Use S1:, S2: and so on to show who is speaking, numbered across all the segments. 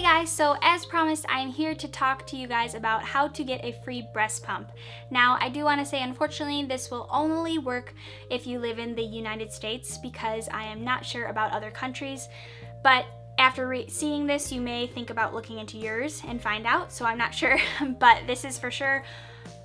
S1: guys, so as promised, I am here to talk to you guys about how to get a free breast pump. Now, I do want to say, unfortunately, this will only work if you live in the United States because I am not sure about other countries, but after seeing this, you may think about looking into yours and find out, so I'm not sure, but this is for sure.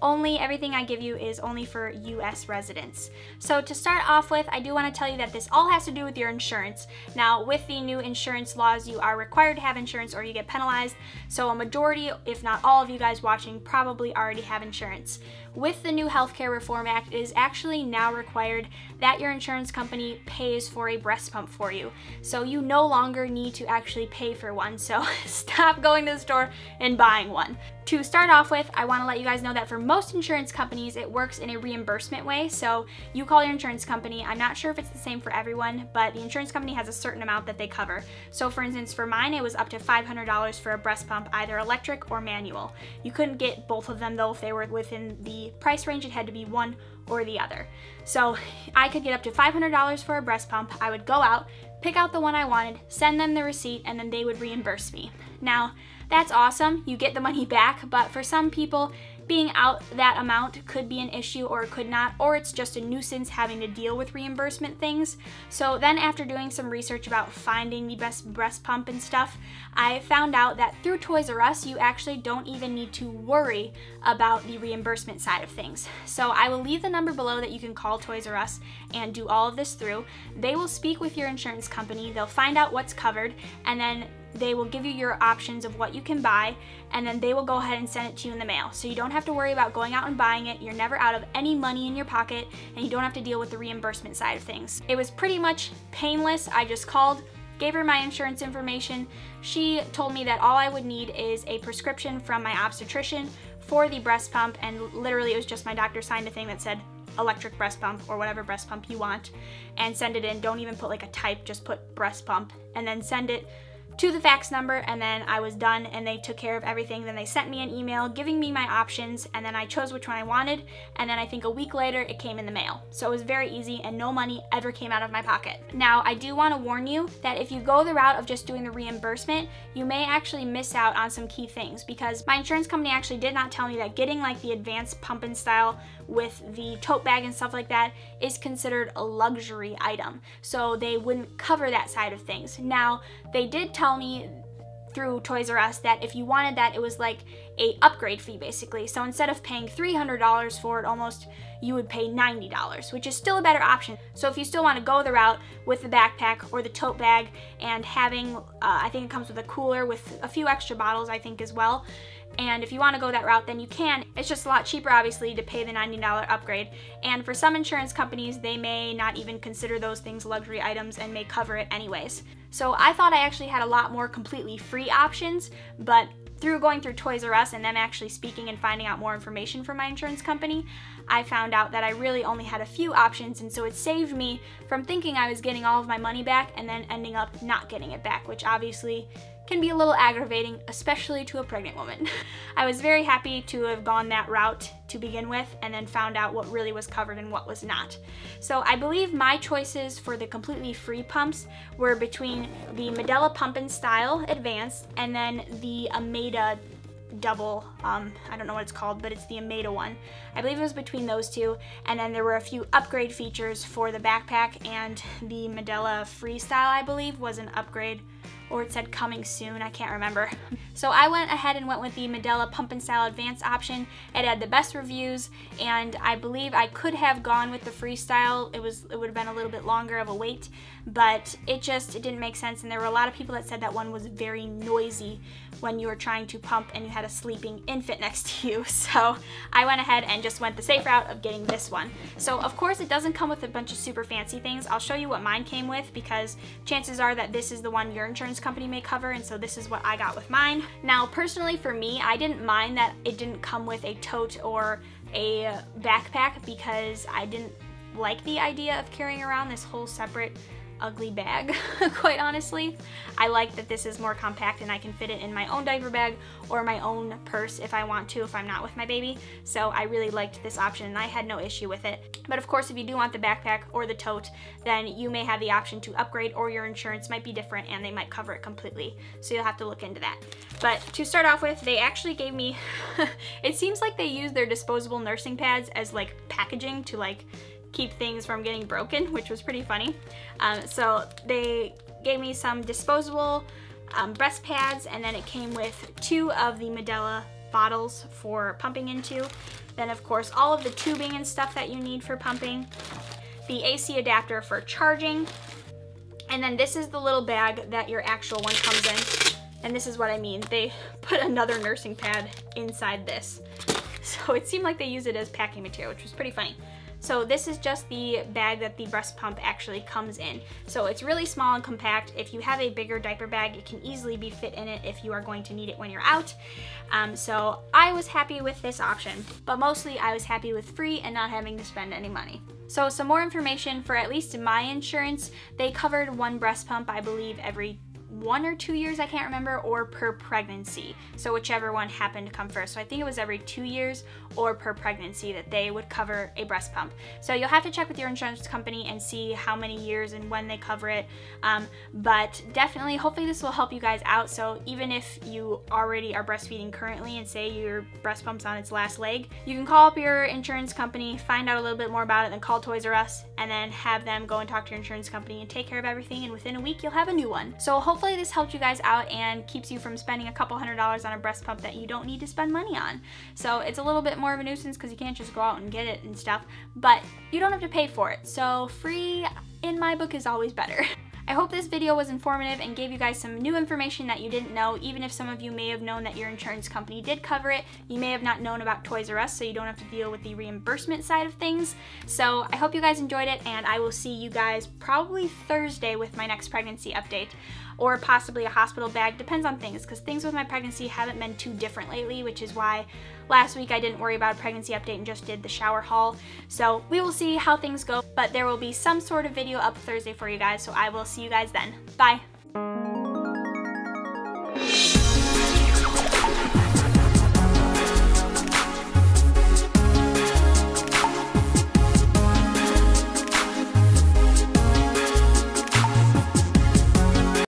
S1: Everything I give you is only for US residents. So to start off with, I do want to tell you that this all has to do with your insurance. Now, with the new insurance laws, you are required to have insurance or you get penalized. So a majority, if not all of you guys watching, probably already have insurance. With the new Healthcare Reform Act, it is actually now required that your insurance company pays for a breast pump for you. So you no longer need to actually pay for one. So stop going to the store and buying one. To start off with, I want to let you guys know that for most insurance companies, it works in a reimbursement way. So you call your insurance company. I'm not sure if it's the same for everyone, but the insurance company has a certain amount that they cover. So for instance, for mine, it was up to $500 for a breast pump, either electric or manual. You couldn't get both of them though if they were within the price range. It had to be one or the other. So I could get up to $500 for a breast pump. I would go out, pick out the one I wanted, send them the receipt, and then they would reimburse me. Now, that's awesome, you get the money back, but for some people, being out that amount could be an issue or it could not, or it's just a nuisance having to deal with reimbursement things. So then after doing some research about finding the best breast pump and stuff, I found out that through Toys R Us, you actually don't even need to worry about the reimbursement side of things. So I will leave the number below that you can call Toys R Us and do all of this through. They will speak with your insurance company, they'll find out what's covered, and then they will give you your options of what you can buy, and then they will go ahead and send it to you in the mail. So you don't have to worry about going out and buying it, you're never out of any money in your pocket, and you don't have to deal with the reimbursement side of things. It was pretty much painless. I just called, gave her my insurance information. She told me that all I would need is a prescription from my obstetrician for the breast pump, and literally it was just my doctor signed a thing that said electric breast pump or whatever breast pump you want, and send it in. Don't even put like a type, just put breast pump, and then send it to the fax number, and then I was done and they took care of everything. Then they sent me an email giving me my options, and then I chose which one I wanted, and then I think a week later it came in the mail. So it was very easy and no money ever came out of my pocket. Now, I do want to warn you that if you go the route of just doing the reimbursement, you may actually miss out on some key things, because my insurance company actually did not tell me that getting like the advanced pump and style with the tote bag and stuff like that is considered a luxury item. So they wouldn't cover that side of things. Now, they did tell me through Toys R Us that if you wanted that, it was like a upgrade fee basically. So instead of paying $300 for it almost, you would pay $90, which is still a better option. So if you still want to go the route with the backpack or the tote bag and having, I think it comes with a cooler with a few extra bottles, I think, as well. And if you want to go that route, then you can. It's just a lot cheaper, obviously, to pay the $90 upgrade. And for some insurance companies, they may not even consider those things luxury items and may cover it anyways. So I thought I actually had a lot more completely free options, but through going through Toys R Us and them actually speaking and finding out more information from my insurance company, I found out that I really only had a few options, and so it saved me from thinking I was getting all of my money back and then ending up not getting it back, which obviously can be a little aggravating, especially to a pregnant woman. I was very happy to have gone that route to begin with and then found out what really was covered and what was not. So I believe my choices for the completely free pumps were between the Medela Pump and Style Advanced and then the Ameda double, I don't know what it's called, but it's the Ameda one. I believe it was between those two, and then there were a few upgrade features for the backpack, and the Medela Freestyle, I believe, was an upgrade, or it said coming soon, I can't remember. So I went ahead and went with the Medela Pump and Style Advanced option. It had the best reviews, and I believe I could have gone with the Freestyle. It would have been a little bit longer of a wait, but it didn't make sense, and there were a lot of people that said that one was very noisy when you were trying to pump and you had a sleeping infant next to you. So I went ahead and just went the safe route of getting this one. So of course it doesn't come with a bunch of super fancy things. I'll show you what mine came with, because chances are that this is the one your insurance company may cover, and so this is what I got with mine. Now personally for me, I didn't mind that it didn't come with a tote or a backpack, because I didn't like the idea of carrying around this whole separate ugly bag, quite honestly. I like that this is more compact and I can fit it in my own diaper bag or my own purse if I want to, if I'm not with my baby. So I really liked this option and I had no issue with it. But of course, if you do want the backpack or the tote, then you may have the option to upgrade, or your insurance might be different and they might cover it completely. So you'll have to look into that. But to start off with, they actually gave me, it seems like they use their disposable nursing pads as like packaging to like keep things from getting broken, which was pretty funny. So they gave me some disposable breast pads, and then it came with 2 of the Medela bottles for pumping into. Then of course all of the tubing and stuff that you need for pumping, the AC adapter for charging, and then this is the little bag that your actual one comes in. And this is what I mean, they put another nursing pad inside this. So it seemed like they use it as packing material, which was pretty funny. So this is just the bag that the breast pump actually comes in. So it's really small and compact. If you have a bigger diaper bag, it can easily be fit in it if you are going to need it when you're out. So I was happy with this option, but mostly I was happy with free and not having to spend any money. So some more information for at least my insurance, they covered 1 breast pump, I believe, every 1 or 2 years, I can't remember, or per pregnancy. So whichever one happened to come first. So I think it was every 2 years or per pregnancy that they would cover a breast pump. So you'll have to check with your insurance company and see how many years and when they cover it. But definitely, hopefully this will help you guys out. So even if you already are breastfeeding currently and say your breast pump's on its last leg, you can call up your insurance company, find out a little bit more about it, then call Toys R Us, and then have them go and talk to your insurance company and take care of everything, and within a week you'll have a new one. So hopefully this helped you guys out and keeps you from spending a couple $100s on a breast pump that you don't need to spend money on. So it's a little bit more of a nuisance because you can't just go out and get it and stuff, but you don't have to pay for it. So free in my book is always better. I hope this video was informative and gave you guys some new information that you didn't know. Even if some of you may have known that your insurance company did cover it, you may have not known about Toys R Us, so you don't have to deal with the reimbursement side of things. So I hope you guys enjoyed it, and I will see you guys probably Thursday with my next pregnancy update, or possibly a hospital bag. Depends on things, because things with my pregnancy haven't been too different lately, which is why last week I didn't worry about a pregnancy update and just did the shower haul. So we will see how things go, but there will be some sort of video up Thursday for you guys, so I will see you guys then. Bye!